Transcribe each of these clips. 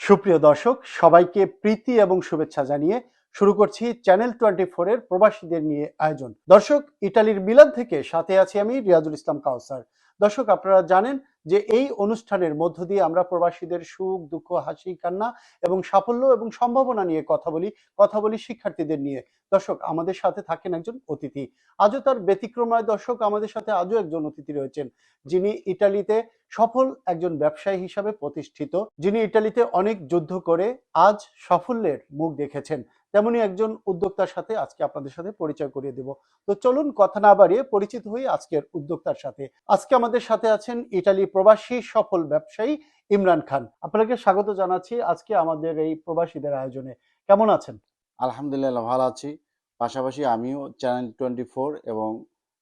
সুপ্রিয় দর্শক, সবাইকে প্রীতি এবং শুভেচ্ছা জানিয়ে শুরু করছি চ্যানেল 24 এর প্রবাসীদের নিয়ে আয়োজন। দর্শক, ইতালির মিলান থেকে সাথে আছি আমি রিয়াজুল ইসলাম কাউসার। দর্শক, আপনারা জানেন যে এই অনুষ্ঠানের মধ্য দিয়ে আমরা প্রবাসীদের সুখ দুঃখ, হাসি কান্না এবং সাফল্য এবং সম্ভাবনা নিয়ে কথা বলি শিক্ষার্থীদের নিয়ে। দর্শক, আমাদের সাথে থাকেন একজন অতিথি। আজও তার ব্যতিক্রম নয় দর্শক, আমাদের সাথে আজও একজন অতিথি রয়েছেন যিনি ইটালিতে সফল একজন ব্যবসায়ী হিসাবে প্রতিষ্ঠিত, যিনি ইটালিতে অনেক যুদ্ধ করে আজ সাফল্যের মুখ দেখেছেন। তেমনি একজন উদ্যোক্তার সাথে আজকে আপনাদের সাথে পরিচয় করিয়ে দেব। তো চলুন কথা না বাড়িয়ে পরিচিত হই আজকের উদ্যোক্তার সাথে। আজকে আমাদের সাথে আছেন ইটালি প্রবাসী সফল ব্যবসায়ী ইমরান খান। আপনাকে স্বাগত জানাচ্ছি আজকে আমাদের এই প্রবাসীদের আয়োজনে। কেমন আছেন? আলহামদুলিল্লাহ ভালো আছি। পাশাপাশি আমিও চ্যানেল 24 এবং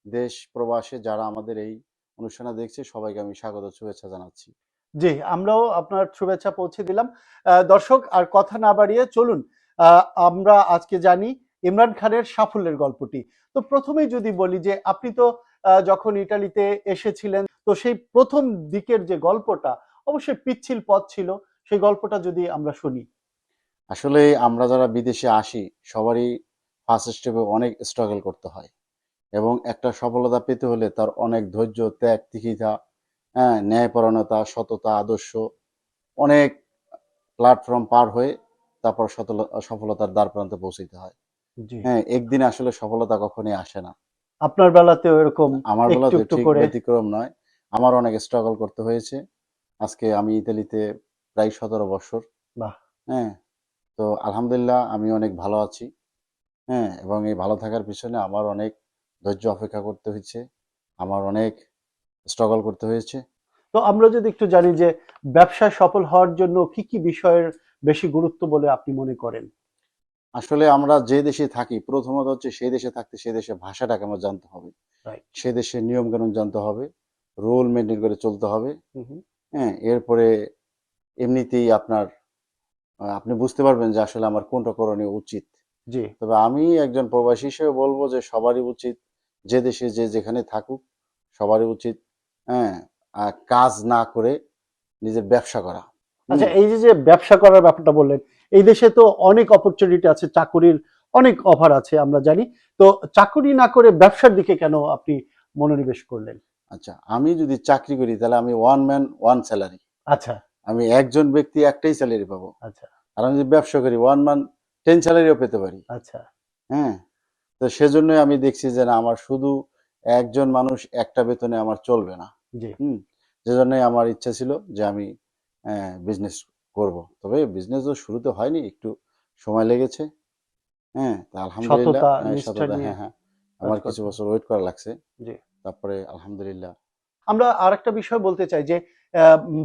দেশ প্রবাসে যারা আমাদের এই অনুষ্ঠানে দেখছে সবাইকে আমি স্বাগত শুভেচ্ছা জানাচ্ছি। জি, আমরাও আপনার শুভেচ্ছা পৌঁছে দিলাম। দর্শক, আর কথা না বাড়িয়ে চলুন আমরা আজকে জানি ইমরান খানের সাফল্যের গল্পটি। তো প্রথমেই যদি বলি যে আপনি তো যখন ইটালিতে এসেছিলেন, তো সেই প্রথম দিকের যে গল্পটা অবশ্যই পিচ্ছিল পথ ছিল, সেই গল্পটা যদি আমরা শুনি। আসলে আমরা যারা বিদেশে আসি সবারই ফার্স্ট স্টেপে অনেক স্ট্রাগল করতে হয় এবং একটা সফলতা পেতে হলে তার অনেক ধৈর্য, ত্যাগ, তিতিক্ষা, ন্যায়পরায়ণতা, সততা, আদর্শ অনেক প্ল্যাটফর্ম পার হয়ে তারপর সফলতার দ্বার প্রান্তে পৌঁছাতে হয়। জি, একদিনে আসলে সফলতা কখনোই আসে না। আপনার বেলাতেও এরকম আমার একটু বেলাতে একটু ঠিক করে? ব্যতিক্রম নয়। আমার অনেক স্ট্রাগল করতে হয়েছে। আজকে আমি ইতালিতে প্রায় 17 বছর। বাহ! হ্যাঁ? তো আলহামদুলিল্লাহ আমি অনেক ভালো আছি। এবং এই ভালো থাকার পিছনে আমার অনেক ধৈর্য অপেক্ষা করতে হয়েছে। আমার অনেক স্ট্রাগল করতে হয়েছে। তো আমরা যদি একটু জানি যে ব্যবসায় সফল হওয়ার জন্য কি কি বিষয়ের বেশি গুরুত্ব বলে আপনি মনে করেন? আসলে আমরা যে দেশে থাকি প্রথমত হচ্ছে সেই দেশে থাকতে সেই দেশের ভাষাটাকে আমার জানতে হবে। রাইট। সে দেশের নিয়ম-কানুন জানতে হবে। রুল মেইনটেইন করে চলতে হবে। হুম, হুম। এরপরে এমনিতেই আপনি বুঝতে পারবেন যে আসলে আমার কোনটা করণীয় উচিত। জি। তবে আমি একজন প্রবাসী হিসেবে বলবো যে সবারই উচিত যে দেশে যে যেখানে থাকুক সবারই উচিত হ্যাঁ কাজ না করে নিজের ব্যবসা করা। আচ্ছা, হুম এই যে ব্যবসা করার ব্যাপারটা বললেন, এই দেশে তো অনেক অপরচুনিটি আছে, চাকুরির অনেক অফার আছে আমরা জানি। তো চাকুরি না করে ব্যবসার দিকে কেন আপনি মনোনিবেশ করলেন? আচ্ছা, আমি যদি চাকরি করি তাহলে আমি ওয়ান ম্যান ওয়ান স্যালারি, আচ্ছা, আমি একজন ব্যক্তি একটাই স্যালারি পাবো। আচ্ছা, আর আমি যদি ব্যবসা করি ওয়ান ম্যান 10 স্যালারিও পেতে পারি। আচ্ছা। হ্যাঁ, তো সেজন্যই আমি দেখছি যে না আমার শুধু একজন মানুষ একটা বেতনে আমার চলবে না। জি। হুম যেজন্যই আমার ইচ্ছা ছিল যে আমি বিজনেস করব। তবে বিজনেসও শুরুতে হয়নি, একটু সময় লেগেছে। তা আলহামদুলিল্লাহ সততা, নিষ্ঠা সততা, নিয়ে হ্যাঁ, হ্যাঁ। কাজ আমার কিছু করতে হবে। বছর ওয়েট করা লাগছে। জি। তারপরে আলহামদুলিল্লাহ। আমরা আরেকটা বিষয় বলতে চাই যে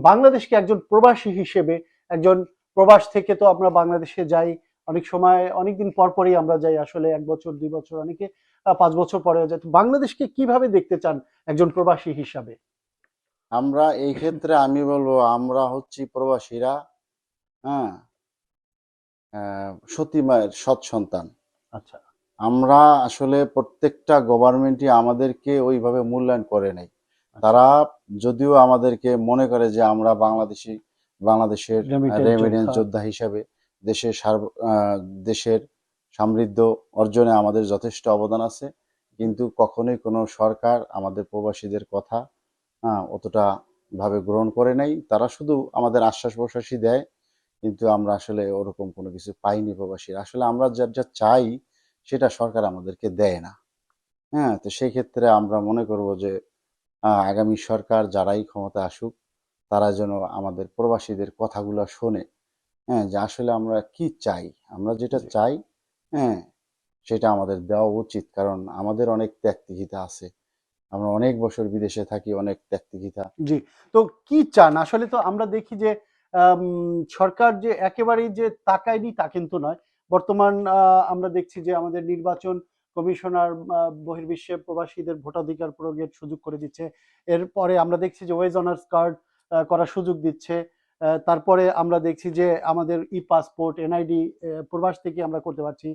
বাংলাদেশকে একজন প্রবাসী হিসেবে, একজন প্রবাস থেকে তো আমরা বাংলাদেশে যাই অনেক সময়, অনেকদিন পর পরই আমরা যাই, আসলে 1 বছর 2 বছর, অনেকে 5 বছর পরেও যায়। তো বাংলাদেশকে কিভাবে দেখতে চান একজন প্রবাসী হিসাবে? আমরা এই ক্ষেত্রে আমি বলবো আমরা হচ্ছি প্রবাসীরা, হ্যাঁ, সতী মায়ের সৎ সন্তান। আচ্ছা। আমরা আসলে প্রত্যেকটা গভর্নমেন্টই আমাদেরকে ওইভাবে মূল্যায়ন করে নাই। আচ্ছা। তারা যদিও আমাদেরকে মনে করে যে আমরা বাংলাদেশের রেমিটেন্স রেমিটেন্স যোদ্ধা। যোদ্ধা হিসাবে দেশের দেশের সমৃদ্ধ অর্জনে আমাদের যথেষ্ট অবদান আছে, কিন্তু কখনোই কোনো সরকার আমাদের প্রবাসীদের কথা অতটা ভাবে গ্রহণ করে নাই। তারা শুধু আমাদের আশ্বাস প্রশ্বাসই দেয়, কিন্তু আমরা আসলে ওরকম কোনো কিছু পাইনি প্রবাসীরা। আসলে আমরা যা যা চাই সেটা সরকার আমাদেরকে দেয় না। তো সেই ক্ষেত্রে আমরা মনে করব যে আগামী সরকার যারাই ক্ষমতায় আসুক তারা যেন আমাদের প্রবাসীদের কথাগুলো শোনে। যে আসলে আমরা কি চাই? আমরা যেটা জি। চাই, হ্যাঁ, সেটা আমাদের দেওয়া উচিত। কারণ আমাদের অনেক ত্যাগ তিতিক্ষা আছে। আমরা অনেক বছর বিদেশে থাকি, অনেক ত্যাগ তিতিক্ষা। জি। তো কি চান? আসলে তো আমরা দেখি যে আম সরকার যে একেবারেই যে তাকায়নি তা কিন্তু নয়। বর্তমান আমরা দেখছি যে আমাদের নির্বাচন কমিশনার বহির্বিশ্বে প্রবাসীদের ভোটাধিকার প্রয়োগের সুযোগ করে দিচ্ছে। এরপরে আমরা দেখছি যে ওয়েজ অনার্স কার্ড করার সুযোগ দিচ্ছে। তারপরে আমরা দেখছি যে আমাদের ই-পাসপোর্ট, এনআইডি প্রবাস থেকে আমরা করতে পারছি।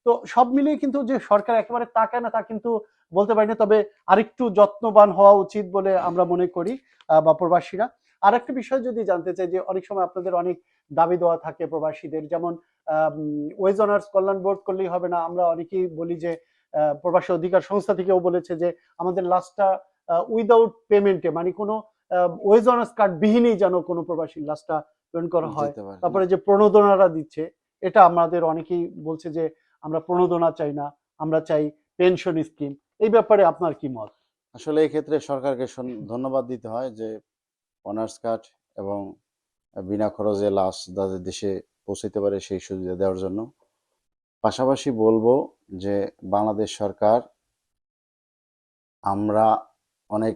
তো সব মিলিয়ে কিন্তু যে সরকার একেবারে তাকায় না তা কিন্তু বলতে পারি না। তবে আরেকটু যত্নবান হওয়া উচিত বলে আমরা মনে করি বা প্রবাসীরা। আরেকটা বিষয় যদি জানতে চাই যে অনেক সময় আপনাদের অনেক দাবি দেওয়া থাকে প্রবাসীদের, যেমন ওয়েজ অনার্স কল্যাণ বোর্ড করলেই হবে না। আমরা অনেকেই বলি যে প্রবাসী অধিকার সংস্থা থেকেও বলেছে যে আমাদের লাশটা উইদাউট পেমেন্টে, মানে কোনো ওয়েজ অনার্স কার্ড বিহীনই যেন কোনো প্রবাসীর লাশটা পেমেন্ট করা হয়। যেতে পারে। তারপরে যে প্রণোদনারা দিচ্ছে, এটা আমাদের অনেকেই বলছে যে আমরা প্রণোদনা চাই না, আমরা চাই পেনশন স্কিম। এই ব্যাপারে আপনার কি মত? আসলে এই ক্ষেত্রে সরকারকে ধন্যবাদ দিতে হয় যে অনার্স কার্ড এবং বিনা খরচে লাশ তাদের দেশে পৌঁছাতে পারে সেই সুবিধা দেওয়ার জন্য। পাশাপাশি বলবো যে বাংলাদেশ সরকার, আমরা অনেক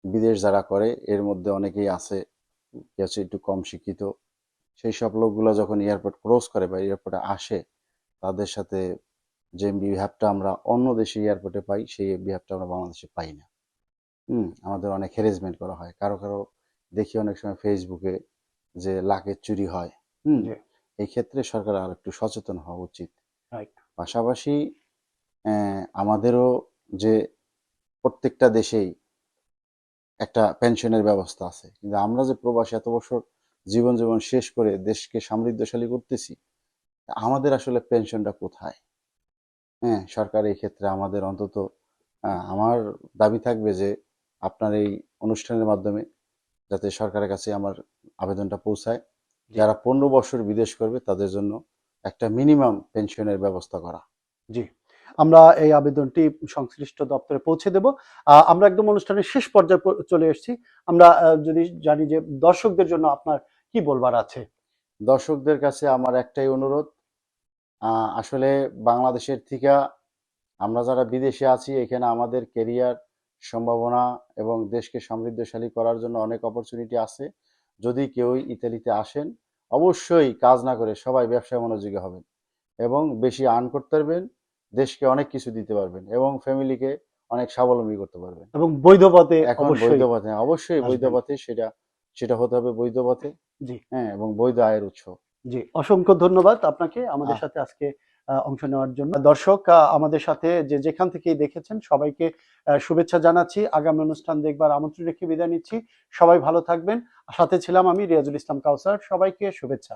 বিদেশ যারা করে এর মধ্যে অনেকেই আছে একটু কম শিক্ষিত, সেই সব লোকগুলো যখন এয়ারপোর্ট ক্রস করে বা এয়ারপোর্টে আসে, তাদের সাথে যে বিহেভটা আমরা অন্য দেশে এয়ারপোর্টে পাই সেই বিহেভটা আমরা বাংলাদেশে পাই না। আমাদের অনেক হ্যারাসমেন্ট করা হয়, কারো কারো দেখি অনেক সময় ফেসবুকে যে লাকের চুরি হয়। এই ক্ষেত্রে সরকার আর একটু সচেতন হওয়া উচিত। পাশাপাশি আমাদেরও যে প্রত্যেকটা দেশেই একটা পেনশনের ব্যবস্থা আছে, কিন্তু আমরা যে প্রবাসী এত বছর জীবন শেষ করে দেশকে সমৃদ্ধশালী করতেছি, আমাদের আসলে পেনশনটা কোথায়? সরকার এই ক্ষেত্রে আমাদের অন্তত, আমার দাবি থাকবে যে আপনার এই অনুষ্ঠানের মাধ্যমে যাতে সরকারের কাছে আমার আবেদনটা পৌঁছায়, যারা 15 বছর বিদেশ করবে তাদের জন্য একটা মিনিমাম পেনশনের ব্যবস্থা করা। জি, আমরা এই আবেদনটি সংশ্লিষ্ট দপ্তরে পৌঁছে দেব। আমরা একদম অনুষ্ঠানের শেষ পর্যায়ে চলে এসেছি। আমরা যদি জানি যে দর্শকদের জন্য আপনার কি বলবার আছে? দর্শকদের কাছে আমার একটাই অনুরোধ, আসলে বাংলাদেশের থেকে আমরা যারা বিদেশে আছি, এখানে আমাদের ক্যারিয়ার সম্ভাবনা এবং দেশকে সমৃদ্ধশালী করার জন্য অনেক অপরচুনিটি আছে। যদি কেউ ইতালিতে আসেন, অবশ্যই কাজ না করে সবাই ব্যবসায় মনোযোগী হবেন এবং বেশি আর্ন করতে পারবেন, দেশকে অনেক কিছু দিতে পারবেন এবং ফ্যামিলিকে অনেক স্বাবলম্বী করতে পারবেন। এবং বৈধ পথে, এখন বৈধ পথে, অবশ্যই বৈধ পথে, সেটা হতে হবে বৈধ পথে। জি, এবং বৈধ আয়ের উৎস। জি, অসংখ্য ধন্যবাদ আপনাকে আমাদের সাথে আজকে অংশ নেওয়ার জন্য। দর্শক, আমাদের সাথে যেখান থেকেই দেখেছেন সবাইকে শুভেচ্ছা জানাচ্ছি। আগামী অনুষ্ঠান দেখবার আমন্ত্রণ রেখে বিদায় নিচ্ছি। সবাই ভালো থাকবেন। সাথে ছিলাম আমি রিয়াজুল ইসলাম কাউসার। সবাইকে শুভেচ্ছা।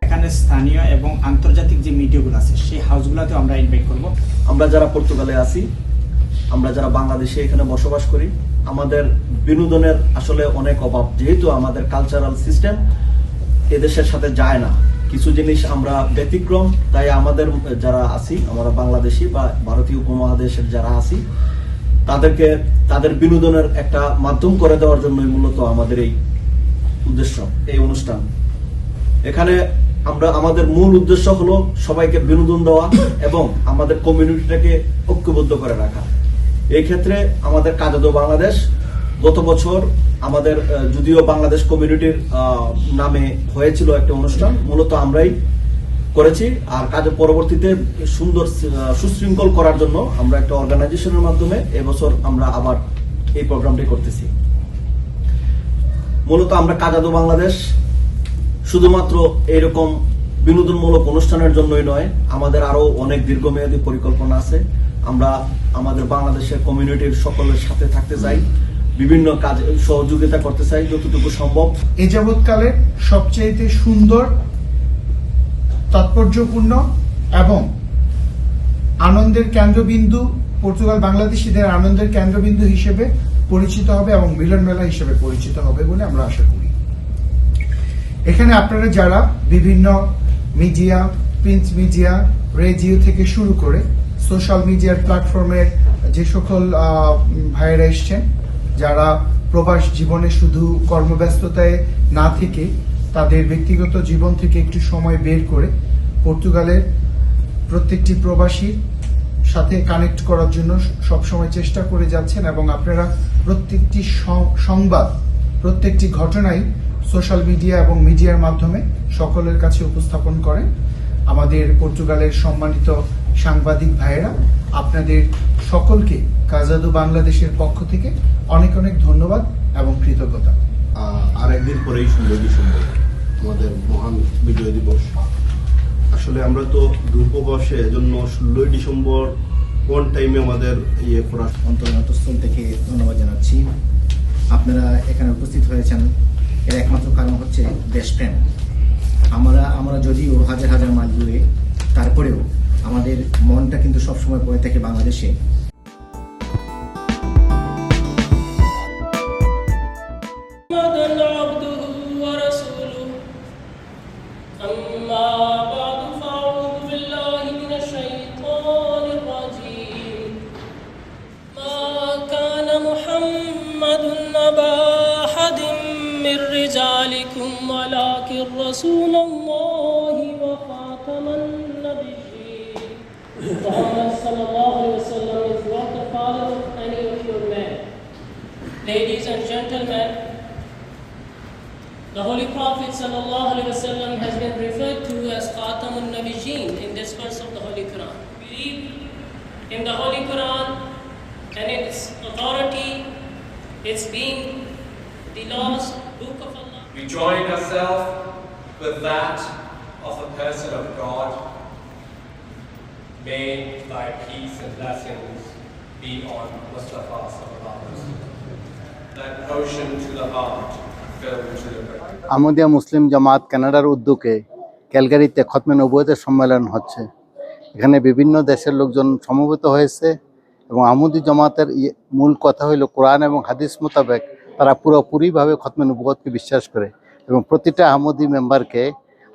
এখানে স্থানীয় এবং আন্তর্জাতিক যে মিডিয়াগুলো আছে সেই হাউসগুলোতে আমরা ইনভাইট করব। আমরা যারা পর্তুগালে আছি, আমরা যারা বাংলাদেশে এখানে বসবাস করি, আমাদের বিনোদনের আসলে অনেক অভাব, যেহেতু আমাদের কালচারাল সিস্টেম এদেশের সাথে যায় না, কিছু জিনিস আমরা ব্যতিক্রম। তাই আমাদের যারা আছি, আমরা বাংলাদেশি বা ভারতীয় উপমহাদেশের যারা আছি, তাদেরকে তাদের বিনোদনের একটা মাধ্যম করে দেওয়ার জন্যই মূলত আমাদের এই উদ্দেশ্য, এই অনুষ্ঠান। এখানে আমাদের মূল উদ্দেশ্য হলো সবাইকে বিনোদন দেওয়া এবং আমাদের কমিউনিটিটাকে ঐক্যবদ্ধ করে রাখা। এই ক্ষেত্রে আমাদের কাজাদো বাংলাদেশ গত বছর আমাদের, যদিও বাংলাদেশ কমিউনিটির নামে হয়েছিল একটা অনুষ্ঠান, মূলত আমরাই করেছি। আর কাজে পরবর্তীতে সুন্দর সুশৃঙ্খল করার জন্য আমরা একটা অর্গানাইজেশনের মাধ্যমে এবছর আমরা আবার এই প্রোগ্রামটি করতেছি। মূলত আমরা কাজাদো বাংলাদেশ শুধুমাত্র এরকম বিনোদনমূলক অনুষ্ঠানের জন্যই নয়, আমাদের আরো অনেক দীর্ঘমেয়াদী পরিকল্পনা আছে। আমরা আমাদের বাংলাদেশের কমিউনিটির সকলের সাথে থাকতে চাই, বিভিন্ন কাজে সহযোগিতা করতে চাই যতটুকু সম্ভব। এ যাবৎকালের সবচেয়ে সুন্দর, তাৎপর্যপূর্ণ এবং আনন্দের কেন্দ্রবিন্দু, পর্তুগাল বাংলাদেশিদের আনন্দের কেন্দ্রবিন্দু হিসেবে পরিচিত হবে এবং মিলন মেলা হিসেবে পরিচিত হবে বলে আমরা আশা করি। এখানে আপনারা যারা বিভিন্ন মিডিয়া, প্রিন্ট মিডিয়া, রেডিও থেকে শুরু করে সোশ্যাল মিডিয়ার প্ল্যাটফর্মের যে সকল ভাইয়েরা এসছেন, যারা প্রবাস জীবনে শুধু কর্মব্যস্ততায় না থেকে তাদের ব্যক্তিগত জীবন থেকে একটু সময় বের করে পর্তুগালের প্রত্যেকটি প্রবাসীর সাথে কানেক্ট করার জন্য সবসময় চেষ্টা করে যাচ্ছেন এবং আপনারা প্রত্যেকটি সংবাদ, প্রত্যেকটি ঘটনাই সোশ্যাল মিডিয়া এবং মিডিয়ার মাধ্যমে সকলের কাছে উপস্থাপন করেন। আমাদের পর্তুগালের সম্মানিত সাংবাদিক ভাইয়েরা, আপনাদের সকলকে কাজাদো বাংলাদেশের পক্ষ থেকে অনেক অনেক ধন্যবাদ এবং কৃতজ্ঞতা। আর একদিন পরেই 16 ডিসেম্বর আমাদের মহান বিজয় দিবস। আসলে আমরা তো দূরপ্রবাসে, এজন্য 16 ডিসেম্বর কোন টাইমে আমাদের করা। অন্তঃস্থল থেকে ধন্যবাদ জানাচ্ছি আপনারা এখানে উপস্থিত হয়েছেন, এর একমাত্র কারণ হচ্ছে দেশপ্রেম। আমরা যদিও হাজার হাজার মাইল দূরে, তারপরেও আমাদের মনটা কিন্তু সবসময় পড়ে থাকে বাংলাদেশে। ولكن رسول الله وخاتم النبيين. Muhammad sallallahu alaihi wasallam is not the father of any of your men. Ladies and gentlemen, the Holy Prophet sallallahu alaihi wasallam has been referred to as Khatamun Nabiyyin in this verse of the Holy Quran. Believe in the Holy Quran and its authority, its being the last book of Allah. We join ourselves with that of the person of God. May thy peace and blessings be on Mustafa sallallahu alaihi wasallam. That ocean to the heart, filled to the brim. Ahmadiyya মুসলিম জামাত কানাডার উদ্যোগে ক্যালগারিতে খতমে নবুয়তের সম্মেলন হচ্ছে। এখানে বিভিন্ন দেশের লোকজন সমবেত হয়েছে এবং আহমদি জামাতের মূল কথা হইল কোরআন এবং হাদিস মোতাবেক তারা পুরোপুরিভাবে খতমে নবুয়তকে বিশ্বাস করে এবং প্রতিটা আহমদি মেম্বারকে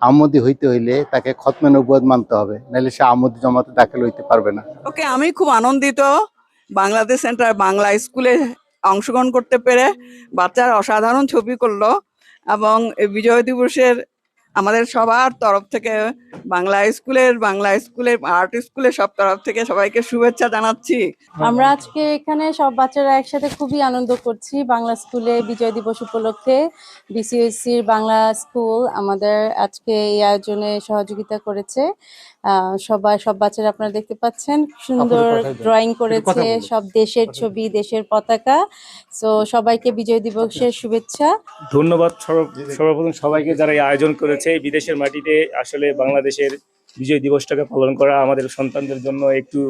আহমদি হইতে হইলে তাকে খতমে নবুয়ত মানতে হবে, নাহলে সে আহমদি জামাতে দাখিল হইতে পারবে না। ওকে, আমি খুব আনন্দিত বাংলাদেশ সেন্টার বাংলা স্কুলে অংশগ্রহণ করতে পেরে। বাচ্চারা অসাধারণ ছবি করলো এবং বিজয় দিবসের আমাদের সবার তরফ থেকে বাংলা স্কুলের আর্ট স্কুলের সব তরফ থেকে সবাইকে শুভেচ্ছা জানাচ্ছি। আমরা আজকে এখানে সব বাচ্চারা একসাথে খুবই আনন্দ করছি। বাংলা স্কুলে বিজয় দিবস উপলক্ষে বিসিএসসির বাংলা স্কুল আমাদের আজকে এই আয়োজনে সহযোগিতা করেছে। সব বাচ্চারা আপনারা দেখতে পাচ্ছেন সুন্দর ড্রয়িং করেছে, সব দেশের ছবি, দেশের পতাকা। সো সবাইকে বিজয় দিবসের শুভেচ্ছা। ধন্যবাদ সর্বপ্রথম সবাইকে যারা এই আয়োজন করেছে। বিদেশের মাটিতে আসলে বাংলাদেশের বিজয় দিবসটাকে পালন করা আমাদের সন্তানদের জন্য একটু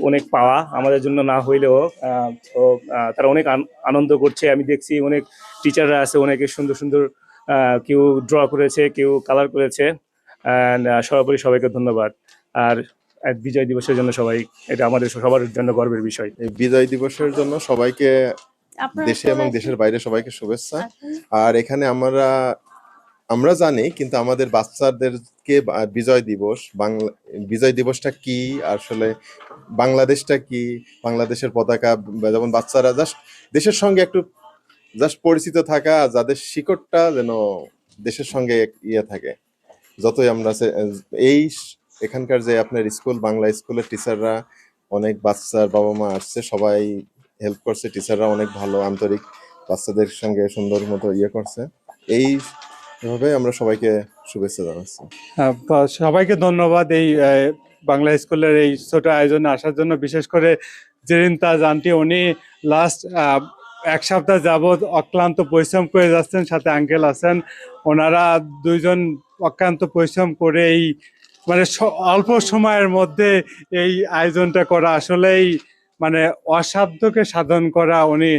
অনেক পাওয়া, আমাদের জন্য না হইলেও তো তারা অনেক আনন্দ করছে। আমি দেখছি অনেক টিচাররা আছে, অনেকে সুন্দর সুন্দর কেউ ড্র করেছে, কেউ কালার করেছে। সর্বোপরি সবাইকে ধন্যবাদ। আর বিজয় দিবসের জন্য সবাই, এটা আমাদের সবার জন্য গর্বের বিষয়। বিজয় দিবসের জন্য সবাইকে দেশে এবং দেশের বাইরে সবাইকে শুভেচ্ছা। আর এখানে আমরা জানি, কিন্তু আমাদের বাচ্চাদেরকে বিজয় দিবসটা কি, আসলে বাংলাদেশটা কি, বাংলাদেশের পতাকা, যেমন বাচ্চারা জাস্ট দেশের সঙ্গে একটু পরিচিত থাকা, যাদের শিকড়টা যেন দেশের সঙ্গে ইয়ে থাকে। যতই আমরা এখানকার যে আপনার স্কুল, বাংলা স্কুলের টিচাররা, অনেক বাচ্চার বাবা মা আসছে, সবাই হেল্প করছে, টিচাররা অনেক ভালো, আন্তরিক, বাচ্চাদের সঙ্গে সুন্দর মতো ইয়ে করছে। এইভাবে আমরা সবাইকে শুভেচ্ছা জানাচ্ছি। সবাইকে ধন্যবাদ এই বাংলা স্কুলের এই ছোট আয়োজনে আসার জন্য। বিশেষ করে জেরিন তাজ আন্টি, উনি লাস্ট এক সপ্তাহ যাবৎ অক্লান্ত পরিশ্রম করে যাচ্ছেন, সাথে আঙ্কেল আছেন। ওনারা দুইজন অক্লান্ত পরিশ্রম করে এই মানে অল্প সময়ের মধ্যে এই আয়োজনটা করা আসলেই মানে অসাধ্যকে সাধন করা উনি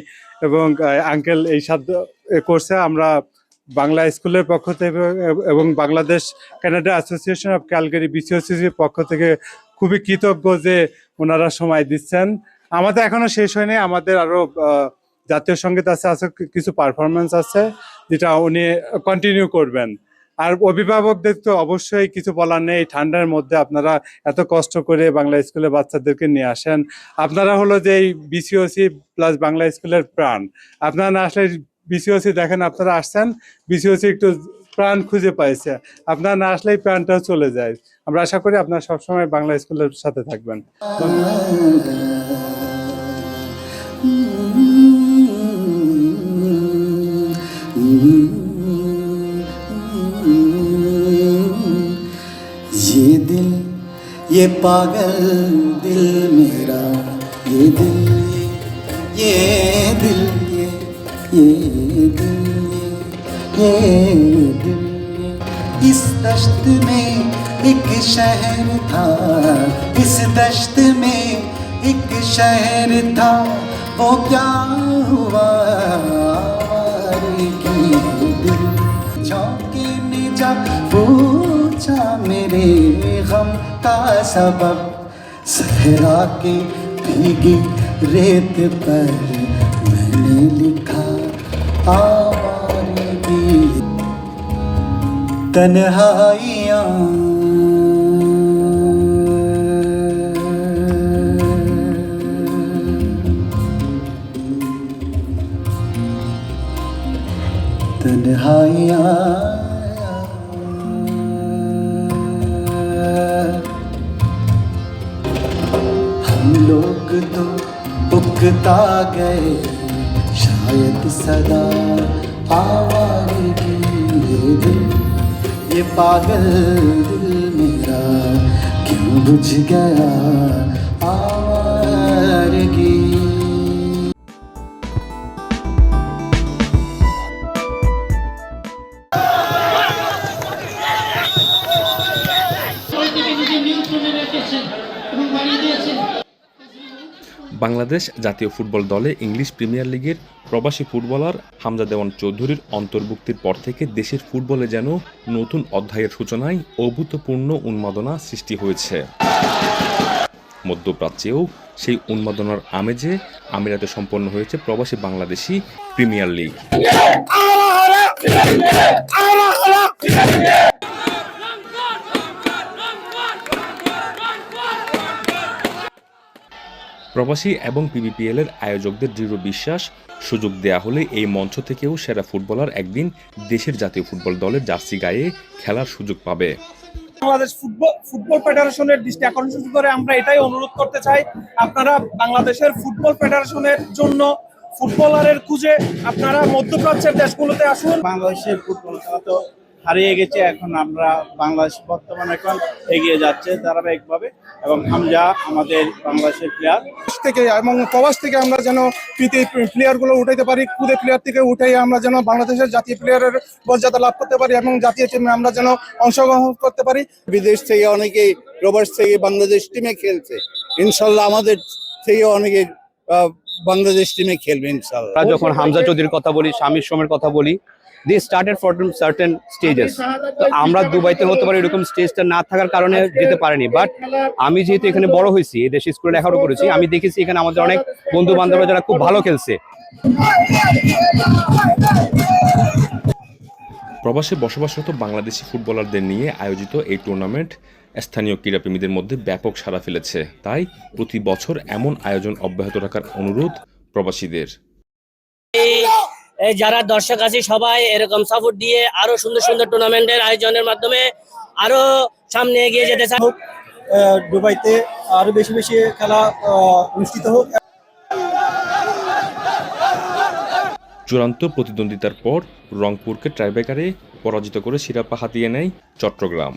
এবং আঙ্কেল এই সাধ্য করছে। আমরা বাংলা স্কুলের পক্ষ থেকে এবং Bangladesh Canada association of Calgary বিসিওসিসির পক্ষ থেকে খুবই কৃতজ্ঞ যে ওনারা সময় দিচ্ছেন। আমাদের এখনো শেষ হয়নি, আমাদের আরো জাতীয় সঙ্গীত আছে, কিছু পারফরমেন্স আছে যেটা উনি কন্টিনিউ করবেন। আর অভিভাবকদের তো অবশ্যই কিছু বলার নেই, ঠান্ডার মধ্যে আপনারা এত কষ্ট করে বাংলা স্কুলে বাচ্চাদেরকে নিয়ে আসেন। আপনারা হলো যে এই বিসিওসি প্লাস বাংলা স্কুলের প্রাণ। আপনারা না আসলে বিসিওসি দেখেন, আপনারা আসছেন, বিসিওসি একটু প্রাণ খুঁজে পাইছে, আপনারা না আসলেই প্রাণটাও চলে যায়। আমরা আশা করি আপনারা সবসময় বাংলা স্কুলের সাথে থাকবেন। ये दिल, ये पागल दिल मेरा, ये दिल, ये दिल, ये दिल, ये दिल। इस दश्त में एक शहर था, इस दश्त में एक शहर था, वो क्या हुआ आवारगी दिल चौंके ने जा पूछा मेरे गम का सबब सहरा के भीगी रेत पर मैंने लिखा आवारगी तन्हाइयाँ तन्हाइयाँ हम लोग तो उकता गए शायद सदा आवारगी ये दिल ये पागल दिल मेरा क्यों बुझ गया आवारगी। বাংলাদেশ জাতীয় ফুটবল দলে ইংলিশ প্রিমিয়ার লিগের প্রবাসী ফুটবলার হামজা দেওয়ান চৌধুরীর অন্তর্ভুক্তির পর থেকে দেশের ফুটবলে যেন নতুন অধ্যায়ের সূচনায় অভূতপূর্ণ উন্মাদনা সৃষ্টি হয়েছে। মধ্যপ্রাচ্যেও সেই উন্মাদনার আমেজে আমিরাতে সম্পন্ন হয়েছে প্রবাসী বাংলাদেশি প্রিমিয়ার লিগ। প্রবাসী এবং পিবিপিএল এর আয়োজকদের দৃঢ় বিশ্বাস, সুযোগ দেয়া হলে এই মঞ্চ থেকেও সেরা ফুটবলার একদিন দেশের জাতীয় ফুটবল দলের জার্সি গায়ে খেলার সুযোগ পাবে। বাংলাদেশ ফুটবল ফেডারেশনের দৃষ্টি আকর্ষণ করে আমরা এটাই অনুরোধ করতে চাই, আপনারা বাংলাদেশের ফুটবল ফেডারেশনের জন্য ফুটবলারের খুঁজে আপনারা মধ্যপ্রাচ্যের দেশগুলোতে আসুন। বাংলাদেশের ফুটবল খেলা তো হারিয়ে গেছে, এখন আমরা বাংলাদেশ বর্তমানে এখন এগিয়ে যাচ্ছে ধারাবাহিকভাবে এবং হামজা আমাদের বাংলাদেশের প্লেয়ার থেকে এবং প্রবাস থেকে আমরা যেন প্লেয়ারগুলো উঠাইতে পারি, খুদে প্লেয়ার থেকে উঠাই আমরা যেন বাংলাদেশের জাতীয় প্লেয়ারের মর্যাদা লাভ করতে পারি এবং জাতীয় টিমে আমরা যেন অংশগ্রহণ করতে পারি। বিদেশ থেকে অনেকেই প্রবাস থেকে বাংলাদেশ টিমে খেলছে, ইনশাল্লাহ আমাদের থেকে অনেকে বাংলাদেশ টিমে খেলবে ইনশাল্লাহ। যখন হামজা চৌধুরীর কথা বলি, শামির সোমের কথা বলি, they started from certain stages. তো আমরা দুবাইতে হতে পারে এরকম স্টেজটা না থাকার কারণে যেতে পারিনি, বাট আমি যেহেতু এখানে বড় হয়েছি, এই দেশে স্কুলে লেখাপড়া করেছি, আমি দেখেছি এখানে আমাদের অনেক বন্ধু বান্ধবরা যারা খুব ভালো খেলছে। প্রবাসে বসবাসরত বাংলাদেশি ফুটবলারদের নিয়ে আয়োজিত এই টুর্নামেন্ট স্থানীয় ক্রীড়াপ্রেমীদের মধ্যে ব্যাপক সাড়া ফেলেছে। তাই প্রতি বছর এমন আয়োজন অব্যাহত রাখার অনুরোধ প্রবাসীদের। যারা দর্শক আছে সবাই এরকম সাপোর্ট দিয়ে আরো সুন্দর সুন্দর টুর্নামেন্টের আয়োজনের মাধ্যমে আরো সামনে এগিয়ে যেতে চাই। দুবাইতে আরো বেশি বেশি খেলা অনুষ্ঠিত হোক। চূড়ান্ত প্রতিদ্বন্দ্বিতার পর রংপুরকে টাইব্রেকারে পরাজিত করে শিরোপা হাতিয়ে নেয় চট্টগ্রাম।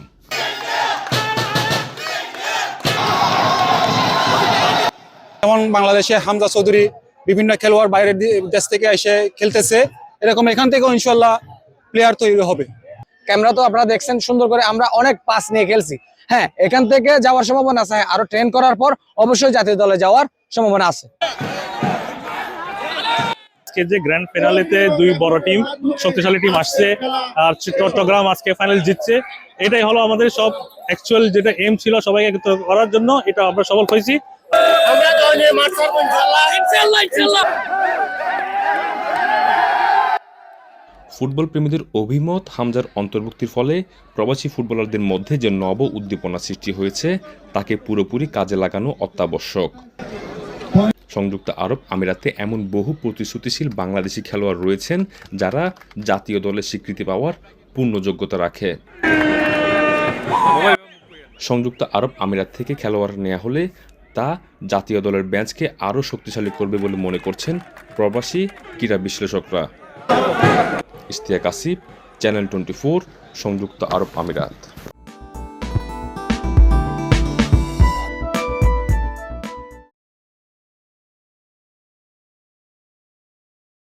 যেমন বাংলাদেশে হামজা চৌধুরী বিভিন্ন খেলোয়াড় বাইরের দেশ থেকে এসে খেলতেছে, এরকম এখান থেকেও ইনশাল্লাহ প্লেয়ার তৈরি হবে। ক্যামেরা তো আপনারা দেখছেন সুন্দর করে আমরা অনেক পাস নিয়ে খেলছি। হ্যাঁ, এখান থেকে যাওয়ার সম্ভাবনা আছে, আরো ট্রেন করার পর অবশ্যই জাতীয় দলে যাওয়ার সম্ভাবনা আছে। আজকে যে গ্র্যান্ড ফিনালেতে দুই বড় টিম, শক্তিশালী টিম আসছে আর চট্টগ্রাম আজকে ফাইনাল জিতছে, এটাই হলো আমাদের সব অ্যাকচুয়াল যেটা এম ছিল সবাইকে একত্র করার জন্য, এটা আমরা সফল হয়েছি। ফুটবল প্রেমীদের অভিমত, হামজার অন্তর্ভুক্তির ফলে প্রবাসী ফুটবলারদের মধ্যে যে নব উদ্দীপনা সৃষ্টি হয়েছে তাকে পুরোপুরি কাজে লাগানো অত্যাবশ্যক। সংযুক্ত আরব আমিরাতে এমন বহু প্রতিশ্রুতিশীল বাংলাদেশি খেলোয়াড় রয়েছেন যারা জাতীয় দলের স্বীকৃতি পাওয়ার পূর্ণ যোগ্যতা রাখে। সংযুক্ত আরব আমিরাত থেকে খেলোয়াড় নেওয়া হলে তা জাতীয় দলের বেঞ্চকে আরও শক্তিশালী করবে বলে মনে করছেন প্রবাসী ক্রীড়া বিশ্লেষকরা। ইশতিয়াক আসিফ, চ্যানেল 24, সংযুক্ত আরব আমিরাত।